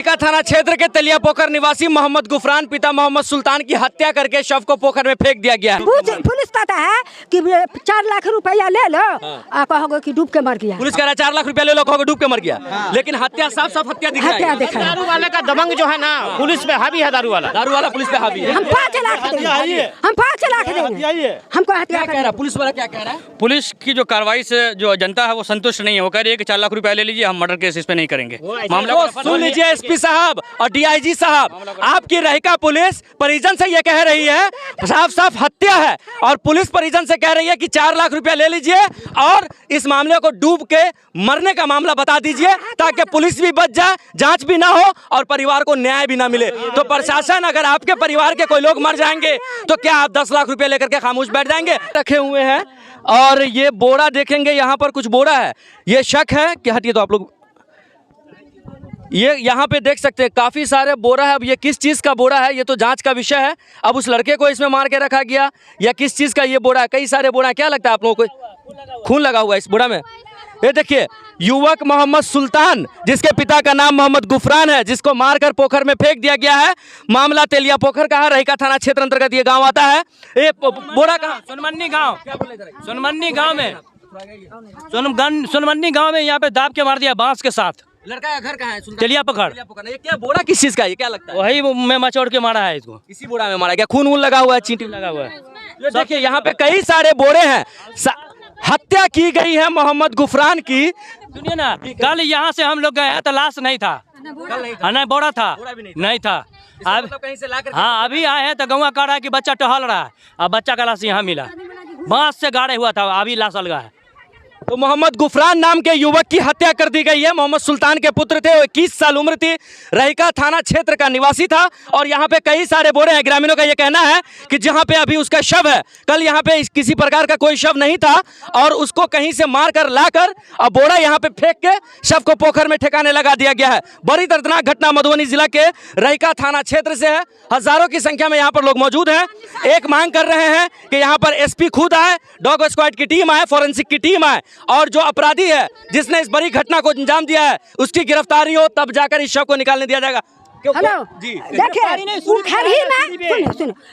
थाना क्षेत्र के तलिया पोखर निवासी मोहम्मद गुफरान पिता मोहम्मद सुल्तान की हत्या करके शव को पोखर में फेंक दिया गया है। पुलिस कहता है कि 4 लाख रुपया ले लो, आप कहोगे कि डूब के मर गया। पुलिस कह रहा है 4 लाख रुपया ले लो, कहोगे डूब के मर गया। लेकिन हत्या साफ साफ हत्या दिख रहा है। दारू वाले का दबंग जो है ना पुलिस पे हावी है, दारू वाला पुलिस पे हावी है। हम 5 लाख देंगे, हम 5 लाख देंगे, हमको हत्या कह रहा है पुलिस वाला। क्या कह रहा है? पुलिस की जो कार्रवाई से जो जनता है वो संतुष्ट नहीं है। वो कह रही है कि 4 लाख रुपया ले लीजिए, हम मर्डर केस इस पे नहीं करेंगे। मामला सुन लीजिए एसपी साहब और डीआईजी साहब, आपकी रहिका पुलिस परिजन से ये कह रही है, साफ साफ हत्या है, और पुलिस परिजन से कह रही है कि 4 लाख रुपया ले लीजिए और इस मामले को डूब के मरने का मामला बता दीजिए, ताकि पुलिस भी बच जाए, जांच भी ना हो और परिवार को न्याय भी ना मिले। तो प्रशासन, अगर आपके परिवार के कोई लोग मर जाएंगे तो क्या आप 10 लाख रुपया लेकर के खामोश बैठ जाएंगे? रखे हुए हैं और ये बोरा देखेंगे, यहाँ पर कुछ बोरा है। ये शक है कि हटिए तो आप लोग, ये यहाँ पे देख सकते हैं काफ़ी सारे बोरा है। अब ये किस चीज़ का बोरा है ये तो जांच का विषय है। अब उस लड़के को इसमें मार के रखा गया या किस चीज़ का ये बोरा है? कई सारे बोरा है। क्या लगता है आप लोगों को? खून लगा हुआ है इस बोरा में। ये देखिए, युवक मोहम्मद सुल्तान जिसके पिता का नाम मोहम्मद गुफरान है, जिसको मारकर पोखर में फेंक दिया गया है। मामला तेलिया पोखर का है, रहिका थाना क्षेत्र अंतर्गत ये गाँव आता है। ये बोरा कहाँ? सोनमन्नी गाँव, सोनमन्नी गाँव में, सोनमन्नी गाँव में यहाँ पे दाब के मार दिया बांस के साथ। लड़का का घर कहाँ है? तेलिया पोखर। ये क्या बोरा किस चीज़ का है? ये क्या लगता है? वही मैं मचोड़ के मारा है इसको। इसी बोरा में मारा गया। खून वून लगा हुआ है, चींटी लगा हुआ है। ये देखिए यहाँ पे कई सारे बोरे हैं। हत्या की गई है मोहम्मद गुफरान की। सुनिए ना, कल यहाँ से हम लोग गए तो लाश नहीं था, नहीं बोरा था, नहीं था। अब कहीं से लाकर हाँ अभी आए हैं तो गौवा कह रहा है कि बच्चा टहल रहा है, अब बच्चा का लाश यहाँ मिला, बांस से गाड़े हुआ था, अभी लाश अलगा है। तो मोहम्मद गुफरान नाम के युवक की हत्या कर दी गई है। मोहम्मद सुल्तान के पुत्र थे, 21 साल उम्र थी, रहिका थाना क्षेत्र का निवासी था और यहाँ पे कई सारे बोरे हैं। ग्रामीणों का ये कहना है कि जहाँ पे अभी उसका शव है, कल यहाँ पे किसी प्रकार का कोई शव नहीं था और उसको कहीं से मार कर लाकर और बोरा यहाँ पे फेंक के शव को पोखर में ठिकाने लगा दिया गया है। बड़ी दर्दनाक घटना मधुबनी जिला के रहिका थाना क्षेत्र से है। हजारों की संख्या में यहाँ पर लोग मौजूद हैं। एक मांग कर रहे हैं कि यहाँ पर एसपी खुद आए, डॉग स्क्वाड की टीम आए, फॉरेंसिक की टीम आए और जो अपराधी है जिसने इस बड़ी घटना को अंजाम दिया है उसकी गिरफ्तारी हो, तब जाकर इस शव को निकालने दिया जाएगा। हेलो जी, देखिए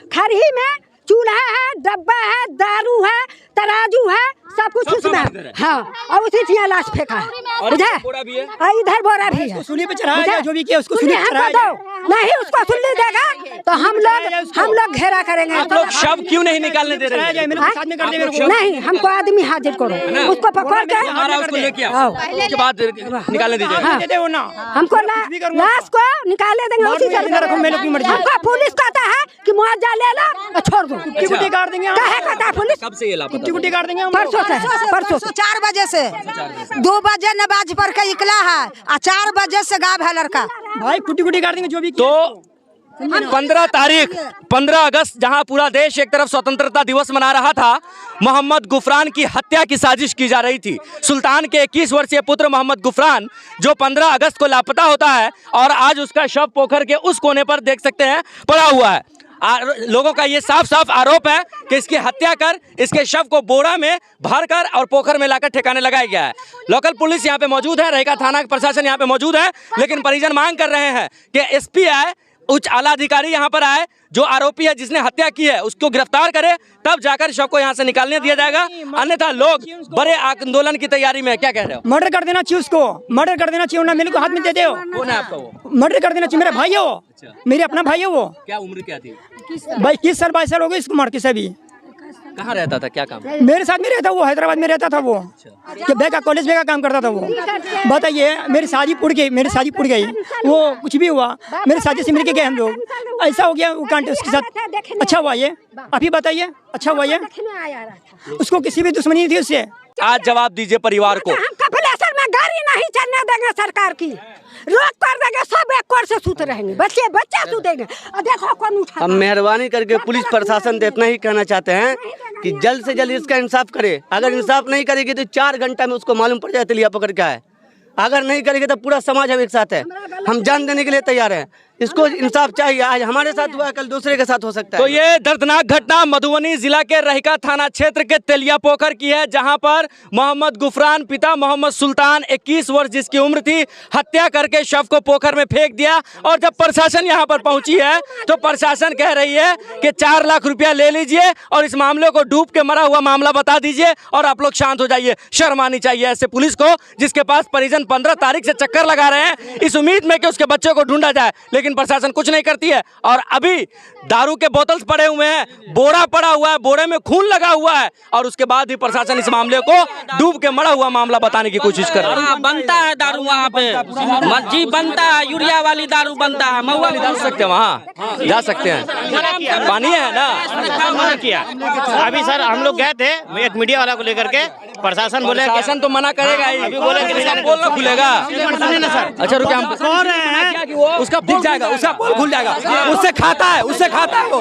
खरही में चूल्हा है, डब्बा है, दारू है, तराजू है, सब कुछ उसमें है। हाँ, और उसी से लाश फेंका है। इधर बोरा भी है, सुली पे चढ़ाया जो भी किया उसको सुली पे हमको दो, नहीं उसको सुली देगा तो हम लोग घेरा करेंगे। आप लोग शव क्यों नहीं निकालने दे रहे हैं? नहीं, हमको आदमी हाजिर करो, उसको पकड़ के लेके आओ, उसके बाद निकालने दीजिए। हमको लाश को निकाले देंगे उसी से। हमको पुलिस कहता है कि मुआवजा ले लो और छोड़ दो। कुट्टी काट देंगे, कहे कहता पुलिस कब से ये लापता? कुट्टी काट देंगे परसों से 4 बजे से 2 बजे नमाज पढ़ के निकला है और 4 बजे से गायब है लड़का। भाई कुट्टी काट देंगे जो भी। तो 15 अगस्त जहां पूरा देश एक तरफ स्वतंत्रता दिवस मना रहा था, मोहम्मद गुफरान की हत्या की साजिश की जा रही थी। सुल्तान के 21 वर्षीय पुत्र मोहम्मद गुफरान जो 15 अगस्त को लापता होता है और आज उसका शव पोखर के उस कोने पर देख सकते हैं पड़ा हुआ है। लोगों का ये साफ साफ आरोप है कि इसकी हत्या कर इसके शव को बोरा में भरकर और पोखर में लाकर ठिकाने लगाया गया है। लोकल पुलिस यहाँ पे मौजूद है, रहिका थाना का प्रशासन यहाँ पे मौजूद है, लेकिन परिजन मांग कर रहे हैं कि एसपी आए, उच्च आला अधिकारी यहाँ पर आए, जो आरोपी है जिसने हत्या की है उसको गिरफ्तार करे, तब जाकर शव को यहाँ से निकालने दिया जाएगा। अन्यथा लोग बड़े आंदोलन की तैयारी में। क्या कह रहे हो? मर्डर कर देना चाहिए उसको, मर्डर कर देना चाहिए ना, मेरे को हाथ में दे दो। कौन है आपका वो? मर्डर कर देना चाहिए, मेरा भाई है वो। मेरे अपना भाई है वो। क्या उम्र क्या थी? भाई 21 साल 22 साल हो गए इसको मार के। सभी कहाँ रहता था, क्या काम? मेरे साथ में रहता, वो हैदराबाद में रहता था वो, कि बेका कॉलेज में का काम करता था वो। बताइए, मेरी शादी उड़ गई, वो कुछ भी हुआ, मेरी शादी से मिल के गए हम लोग, ऐसा हो गया वो कांटे उसके साथ। अच्छा हुआ ये, अभी बताइए अच्छा हुआ ये, उसको किसी भी दुश्मनी नहीं थी उससे। आज जवाब दीजिए परिवार को। हम कपिलेश्वर में गाड़ी नहीं चलने देंगे, सरकार की रोक कर देंगे, सब एक कोर से सूत रहेंगे, बच्चे सूतेंगे। और देखो कौन उठा। हम मेहरबानी करके पुलिस प्रशासन से इतना ही कहना चाहते हैं कि जल्द से जल्द इसका इंसाफ करे। अगर इंसाफ नहीं करेगी तो 4 घंटा में उसको मालूम पड़ जाए तेलिया पकड़ क्या है। अगर नहीं करेंगे तो पूरा समाज हम एक साथ है, हम जान देने के लिए तैयार हैं। इसको इंसाफ चाहिए। आज हमारे साथ हुआ, कल दूसरे के साथ हो सकता है। तो ये दर्दनाक घटना मधुबनी जिला के रहिका थाना क्षेत्र के तेलिया पोखर की है, जहां पर मोहम्मद गुफरान पिता मोहम्मद सुल्तान 21 वर्ष जिसकी उम्र थी, हत्या करके शव को पोखर में फेंक दिया। और जब प्रशासन यहां पर पहुंची है तो प्रशासन कह रही है कि 4 लाख रुपया ले लीजिए और इस मामले को डूब के मरा हुआ मामला बता दीजिए और आप लोग शांत हो जाइए। शर्म आनी चाहिए ऐसे पुलिस को, जिसके पास परिजन 15 तारीख से चक्कर लगा रहे हैं इस उम्मीद में कि उसके बच्चों को ढूंढा जाए, लेकिन प्रशासन कुछ नहीं करती है। और अभी दारू के बोतल पड़े हुए हैं, बोरा पड़ा हुआ है, बोरे में खून लगा हुआ है, और उसके बाद भी प्रशासन इस मामले को डूब के मरा हुआ मामला बताने की कोशिश कर रहा है। बनता है दारू वहाँ पे, जी बनता है, यूरिया वाली दारू बनता है, मऊ वाली जा सकते हैं, वहाँ जा सकते हैं, पानी है ना। किया अभी सर हम लोग गए थे एक मीडिया वाला को लेकर के, प्रशासन बोले प्रशासन तो मना करेगा ही, अभी बोले कि बोलना खुलेगा। ना सर, अच्छा रुकिए, हम उसका दिख जाएगा, उसका पोल खुल जाएगा, उससे खाता है, उससे खाता है, वो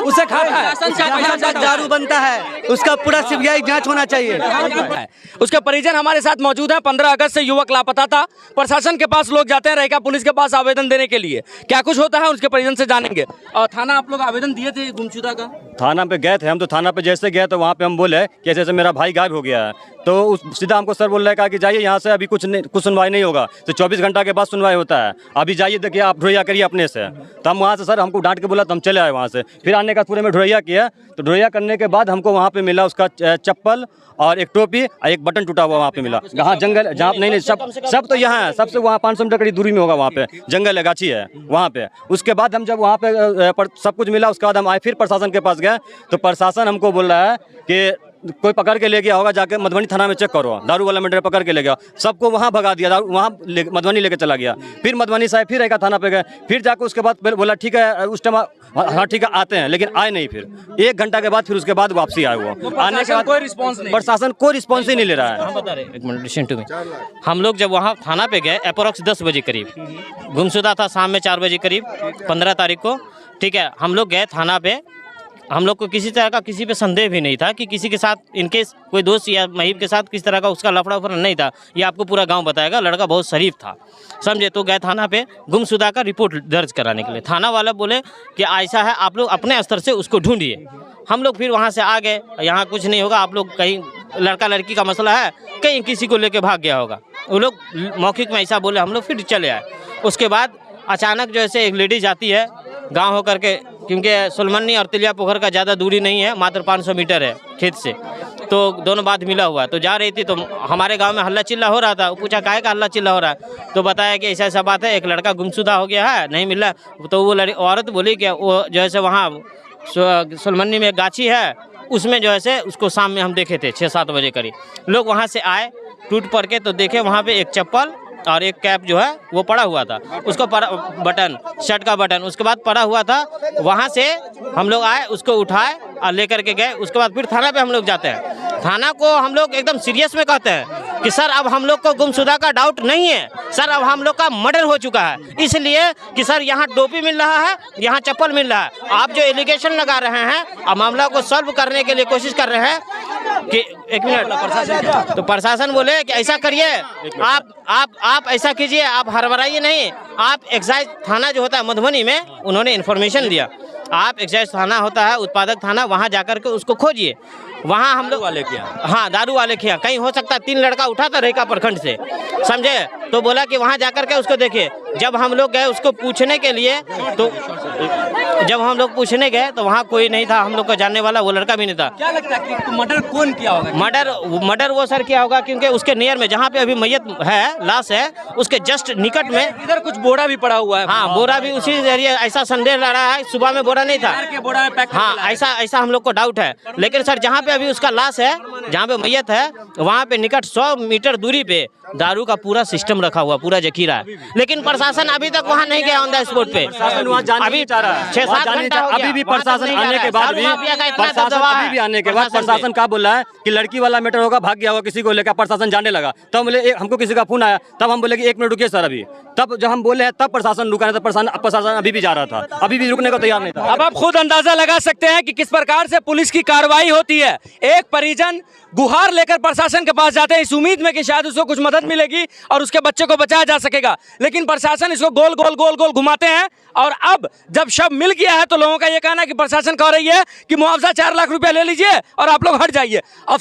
उससे खाता है, दारू बनता है, उसका पूरा सीबीआई जांच होना चाहिए। उसके परिजन हमारे साथ मौजूद हैं। 15 अगस्त से युवक लापता था। प्रशासन के पास लोग जाते हैं, रहिका पुलिस के पास आवेदन देने के लिए। क्या कुछ होता है उसके परिजन से जानेंगे। और थाना आप लोग आवेदन दिए थे गुमशुदा का? थाना पे गए थे हम, तो थाना पे जैसे गए तो वहाँ पे हम बोले कि ऐसे मेरा भाई गायब हो गया है, तो उस सीधा हमको सर बोल रहा है कहा कि जाइए यहाँ से, अभी कुछ सुनवाई नहीं होगा, तो 24 घंटा के बाद सुनवाई होता है, अभी जाइए देखिए आप ढोइया करिए अपने से। तो हम वहाँ से सर हमको डांट के बोला तो हम चले आए वहाँ से। फिर आने का पूरे में ढोइया किया, तो ढोइया करने के बाद हमको वहाँ पे मिला उसका चप्पल और एक टोपी और एक बटन टूटा हुआ वहाँ पे मिला। हाँ जंगल, जहाँ नहीं सब तो यहाँ है, सबसे वहाँ 500 मीटर करीब दूरी में होगा, वहाँ पे जंगल है, गाछी है वहाँ पे। उसके बाद हम जब वहाँ पे सब कुछ मिला, उसके बाद हम आए फिर प्रशासन के पास गए, तो प्रशासन हमको बोल रहा है कि कोई पकड़ के ले गया होगा, जाके मधुबनी थाना में चेक करो, दारू वाला मैटर पकड़ के ले गया, सबको वहाँ भगा दिया, दारू वहाँ मधुबनी लेके चला गया। फिर मधुबनी साहब फिर रहिका थाना पे गए, फिर जाकर उसके बाद बोला ठीक है उस टाइम हाँ ठीक है आते हैं, लेकिन आए नहीं। फिर 1 घंटा के बाद फिर उसके बाद वापसी आए वो। आने के बाद कोई रिस्पॉन्स नहीं, प्रशासन कोई रिस्पॉन्स ही नहीं ले रहा है। एक मिनट लिसन टू मी। हम लोग जब वहाँ थाना पे गए अप्रोक्स 10 बजे करीब, गुमशुदा था शाम में 4 बजे करीब 15 तारीख को, ठीक है। हम लोग गए थाना पे, हम लोग को किसी तरह का किसी पे संदेह भी नहीं था कि किसी के साथ इनकेस कोई दोस्त या महिब के साथ किस तरह का उसका लफड़ा उफड़ा नहीं था। ये आपको पूरा गांव बताएगा, लड़का बहुत शरीफ था, समझे। तो गए थाना पे गुमशुदा का रिपोर्ट दर्ज कराने के लिए। थाना वाला बोले कि ऐसा है, आप लोग अपने स्तर से उसको ढूंढिए। हम लोग फिर वहाँ से आ गए, यहाँ कुछ नहीं होगा, आप लोग कहीं लड़का लड़की का मसला है, कहीं किसी को लेके भाग गया होगा। वो लोग मौखिक में ऐसा बोले, हम लोग फिर चले आए। उसके बाद अचानक जो ऐसे एक लेडीज आती है गांव होकर के, क्योंकि सुलमनी और तेलिया पोखर का ज़्यादा दूरी नहीं है, मात्र 500 मीटर है खेत से, तो दोनों बात मिला हुआ। तो जा रही थी तो हमारे गांव में हल्ला चिल्ला हो रहा था। वो पूछा काहे का हल्ला चिल्ला हो रहा है, तो बताया कि ऐसा ऐसा बात है, एक लड़का गुमशुदा हो गया है, नहीं मिल रहा। तो वो औरत बोली कि वो जो है वहाँ सुलमनी में गाछी है, उसमें जो है उसको शाम में हम देखे थे 6-7 बजे करीब। लोग वहाँ से आए टूट पड़ के, तो देखे वहाँ पे एक चप्पल और एक कैप जो है वो पड़ा हुआ था, उसको बटन शर्ट का बटन उसके बाद पड़ा हुआ था। वहाँ से हम लोग आए, उसको उठाए और लेकर के गए। उसके बाद फिर थाना पे हम लोग जाते हैं। थाना को हम लोग एकदम सीरियस में कहते हैं कि सर अब हम लोग को गुमशुदा का डाउट नहीं है सर, अब हम लोग का मर्डर हो चुका है, इसलिए कि सर यहाँ टोपी मिल रहा है, यहाँ चप्पल मिल रहा है। आप जो एलिगेशन लगा रहे हैं और मामला को सॉल्व करने के लिए कोशिश कर रहे हैं कि एक मिनट, तो प्रशासन बोले कि ऐसा करिए, आप ऐसा कीजिए, आप हड़बड़ाइए नहीं। आप एक्साइज थाना जो होता है मधुबनी में, उन्होंने इन्फॉर्मेशन दिया, आप एक्साइज थाना होता है उत्पादक थाना, वहाँ जाकर के उसको खोजिए। वहाँ हम लोग वाले किया, हाँ दारू वाले किया, कहीं हो सकता है 3 लड़का उठा था रहिका प्रखंड से, समझे। तो बोला कि वहाँ जाकर के उसको देखिए। जब हम लोग गए उसको पूछने के लिए, तो जब हम लोग पूछने गए तो वहाँ कोई नहीं था हम लोग को जानने वाला, वो लड़का भी नहीं था। क्या लगता है कि मर्डर कौन किया होगा? मर्डर वो सर किया होगा, क्योंकि उसके नियर में जहाँ पे अभी मैयत है, लाश है, उसके जस्ट निकट में इधर कुछ बोरा भी पड़ा हुआ है। हाँ बोरा भी उसी एरिया, ऐसा संदेह लग रहा है। सुबह में बोरा नहीं था, बोरा में हाँ ऐसा हम लोग को डाउट है। लेकिन सर जहाँ पे अभी उसका लाश है, जहाँ पे मैयत है, वहाँ पे निकट 100 मीटर दूरी पे दारू का पूरा सिस्टम रखा हुआ, पूरा जखीरा है। लेकिन प्रशासन अभी तक वहाँ नहीं गया ऑन द स्पॉट पे। अभी 6 7 घंटा हो गया। अभी भी वहाँ तक प्रशासन नहीं जा आने रहा के है। बाद दारू भी माफिया का इतना प्रशासन दबदबा अभी भी है आने के बाद प्रशासन पे। प्रशासन क्या बोल रहा है कि लड़की वाला मैटर होगा, भाग गया होगा किसी को लेकर, प्रशासन जाने लगा। तब बोले हमको किसी का फोन आया, तब हम बोले कि 1 मिनट रुकिए सर अभी। तब जब हम बोले हैं तब प्रशासन रुका नहीं था, प्रशासन अभी भी जा रहा था, अभी भी रुकने को तैयार नहीं था। अब आप खुद अंदाजा लगा सकते हैं कि किस प्रकार से पुलिस की कार्रवाई होती है। एक परिजन गुहार लेकर प्रशासन के पास जाते हैं इस उम्मीद में कि शायद उसको कुछ मदद मिलेगी और उसके बच्चे को बचाया जा सकेगा, लेकिन प्रशासन इसको गोल गोल गोल गोल घुमाते हैं। और अब जब शव मिल गया है तो लोगों का ये कहना है कि प्रशासन कह रही है कि मुआवजा 4 लाख रुपया ले लीजिए और आप लोग हट जाइए। अब